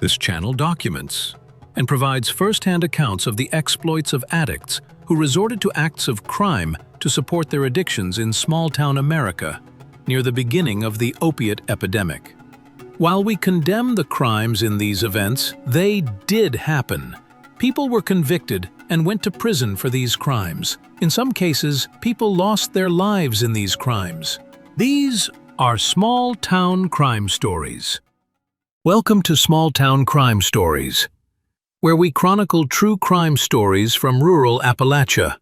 This channel documents and provides first-hand accounts of the exploits of addicts who resorted to acts of crime to support their addictions in small-town America near the beginning of the opiate epidemic. While we condemn the crimes in these events, they did happen. People were convicted and went to prison for these crimes. In some cases, people lost their lives in these crimes. These are small-town crime stories. Welcome to Small Town Crime Stories, where we chronicle true crime stories from rural Appalachia.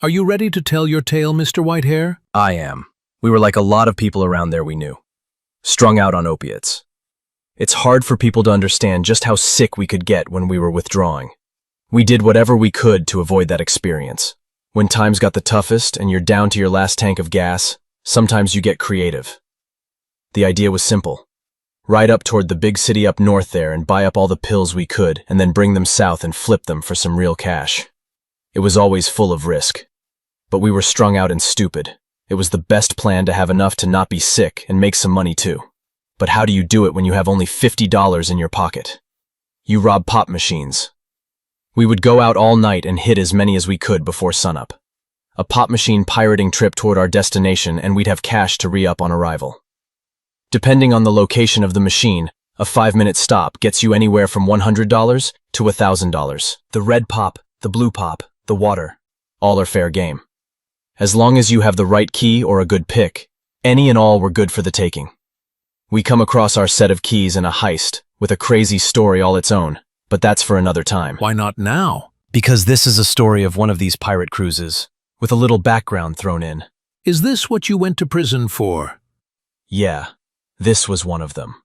Are you ready to tell your tale, Mr. Whitehair? I am. We were like a lot of people around there we knew, strung out on opiates. It's hard for people to understand just how sick we could get when we were withdrawing. We did whatever we could to avoid that experience. When times got the toughest and you're down to your last tank of gas, sometimes you get creative. The idea was simple. Ride up toward the big city up north there and buy up all the pills we could and then bring them south and flip them for some real cash. It was always full of risk. But we were strung out and stupid. It was the best plan to have enough to not be sick and make some money too. But how do you do it when you have only $50 in your pocket? You rob pop machines. We would go out all night and hit as many as we could before sunup. A pop machine pirating trip toward our destination, and we'd have cash to re-up on arrival. Depending on the location of the machine, a 5-minute stop gets you anywhere from $100 to $1,000. The red pop, the blue pop, the water, all are fair game. As long as you have the right key or a good pick, any and all were good for the taking. We come across our set of keys in a heist with a crazy story all its own, but that's for another time. Why not now? Because this is a story of one of these pirate cruises, with a little background thrown in. Is this what you went to prison for? Yeah, this was one of them.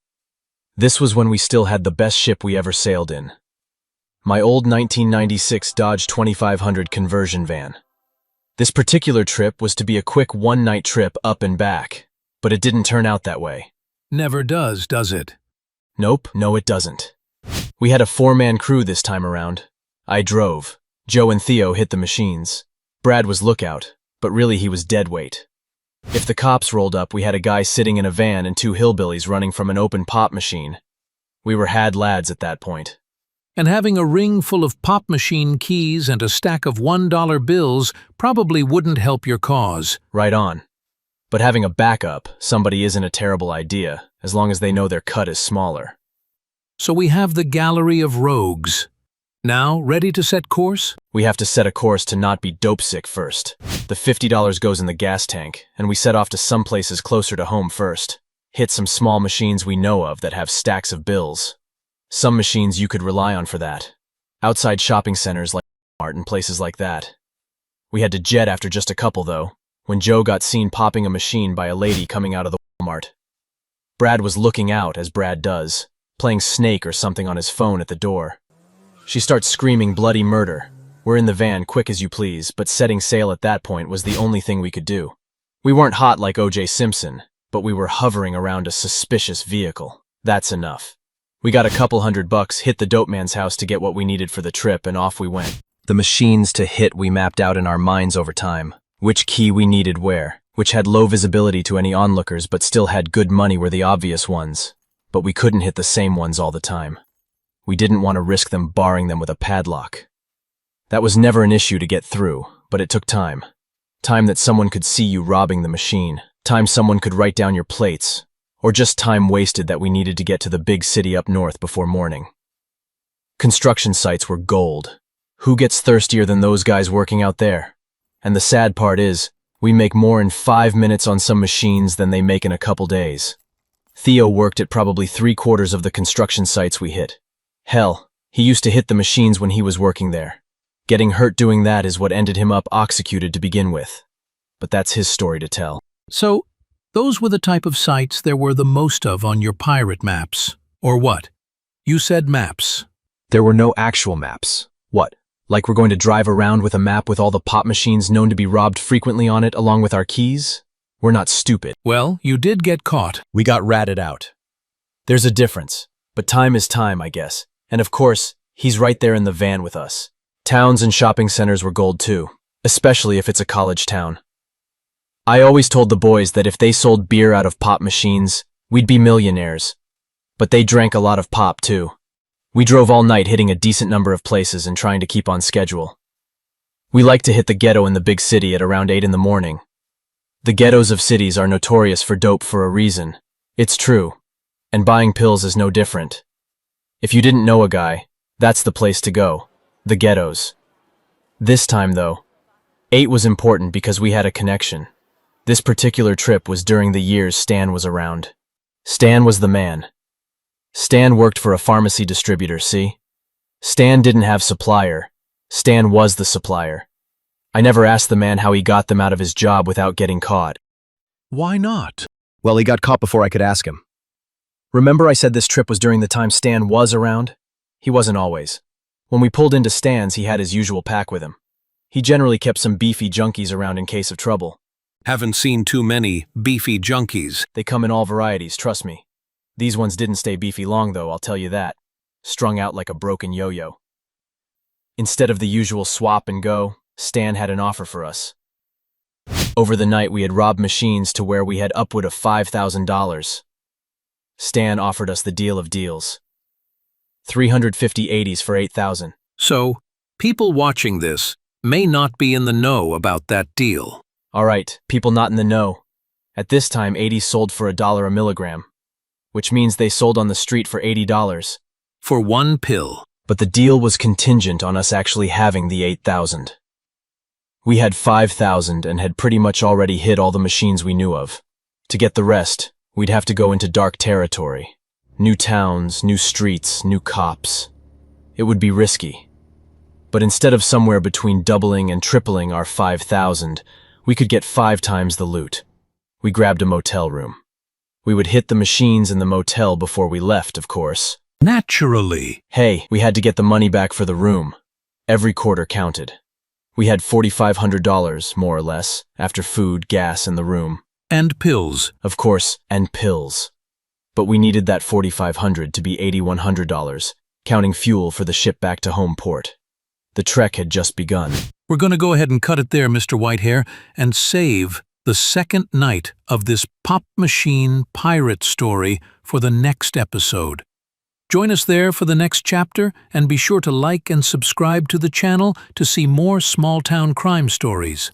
This was when we still had the best ship we ever sailed in. My old 1996 Dodge 2500 conversion van. This particular trip was to be a quick one-night trip up and back, but it didn't turn out that way. Never does it? Nope, no it doesn't. We had a 4-man crew this time around. I drove. Joe and Theo hit the machines. Brad was lookout, but really he was dead weight. If the cops rolled up, we had a guy sitting in a van and 2 hillbillies running from an open pop machine. We were had lads at that point. And having a ring full of pop machine keys and a stack of $1 bills probably wouldn't help your cause. Right on. But having a backup, somebody isn't a terrible idea, as long as they know their cut is smaller. So we have the gallery of rogues. Now, ready to set course? We have to set a course to not be dope sick first. The $50 goes in the gas tank, and we set off to some places closer to home first. Hit some small machines we know of that have stacks of bills. Some machines you could rely on for that. Outside shopping centers like Walmart and places like that. We had to jet after just a couple though, when Joe got seen popping a machine by a lady coming out of the Walmart. Brad was looking out, as Brad does, playing Snake or something on his phone at the door. She starts screaming bloody murder. We're in the van quick as you please, but setting sail at that point was the only thing we could do. We weren't hot like O.J. Simpson, but we were hovering around a suspicious vehicle. That's enough. We got a couple $100, hit the dope man's house to get what we needed for the trip, and off we went. The machines to hit we mapped out in our minds over time. Which key we needed where, which had low visibility to any onlookers but still had good money were the obvious ones. But we couldn't hit the same ones all the time. We didn't want to risk them barring them with a padlock. That was never an issue to get through, but it took time. Time that someone could see you robbing the machine. Time someone could write down your plates. Or just time wasted that we needed to get to the big city up north before morning. Construction sites were gold. Who gets thirstier than those guys working out there? And the sad part is, we make more in 5 minutes on some machines than they make in a couple days. Theo worked at probably 3/4 of the construction sites we hit. Hell, he used to hit the machines when he was working there. Getting hurt doing that is what ended him up executed to begin with. But that's his story to tell. So, those were the type of sites there were the most of on your pirate maps. Or what? You said maps. There were no actual maps. What? Like we're going to drive around with a map with all the pop machines known to be robbed frequently on it along with our keys? We're not stupid. Well, you did get caught. We got ratted out. There's a difference, but time is time, I guess. And of course, he's right there in the van with us. Towns and shopping centers were gold too, especially if it's a college town. I always told the boys that if they sold beer out of pop machines, we'd be millionaires. But they drank a lot of pop too. We drove all night hitting a decent number of places and trying to keep on schedule. We like to hit the ghetto in the big city at around 8 in the morning. The ghettos of cities are notorious for dope for a reason. It's true. And buying pills is no different. If you didn't know a guy, that's the place to go. The ghettos. This time, though, 8 was important because we had a connection. This particular trip was during the years Stan was around. Stan was the man. Stan worked for a pharmacy distributor, see? Stan didn't have supplier. Stan was the supplier. I never asked the man how he got them out of his job without getting caught. Why not? Well, he got caught before I could ask him. Remember I said this trip was during the time Stan was around? He wasn't always. When we pulled into Stan's, he had his usual pack with him. He generally kept some beefy junkies around in case of trouble. Haven't seen too many beefy junkies. They come in all varieties, trust me. These ones didn't stay beefy long, though, I'll tell you that. Strung out like a broken yo-yo. Instead of the usual swap and go, Stan had an offer for us. Over the night, we had robbed machines to where we had upward of $5,000. Stan offered us the deal of deals. 350 80s for 8,000. So, people watching this may not be in the know about that deal. All right, people not in the know. At this time, 80s sold for $1 a milligram, which means they sold on the street for $80. For one pill. But the deal was contingent on us actually having the 8,000. We had 5,000 and had pretty much already hit all the machines we knew of. To get the rest, we'd have to go into dark territory. New towns, new streets, new cops. It would be risky. But instead of somewhere between doubling and tripling our 5,000, we could get 5 times the loot. We grabbed a motel room. We would hit the machines in the motel before we left, of course. Naturally. Hey, we had to get the money back for the room. Every quarter counted. We had $4,500, more or less, after food, gas, and the room. And pills. Of course, and pills. But we needed that $4,500 to be $8,100, counting fuel for the ship back to home port. The trek had just begun. We're going to go ahead and cut it there, Mr. Whitehair, and save the second night of this pop machine pirate story for the next episode. Join us there for the next chapter, and be sure to like and subscribe to the channel to see more small-town crime stories.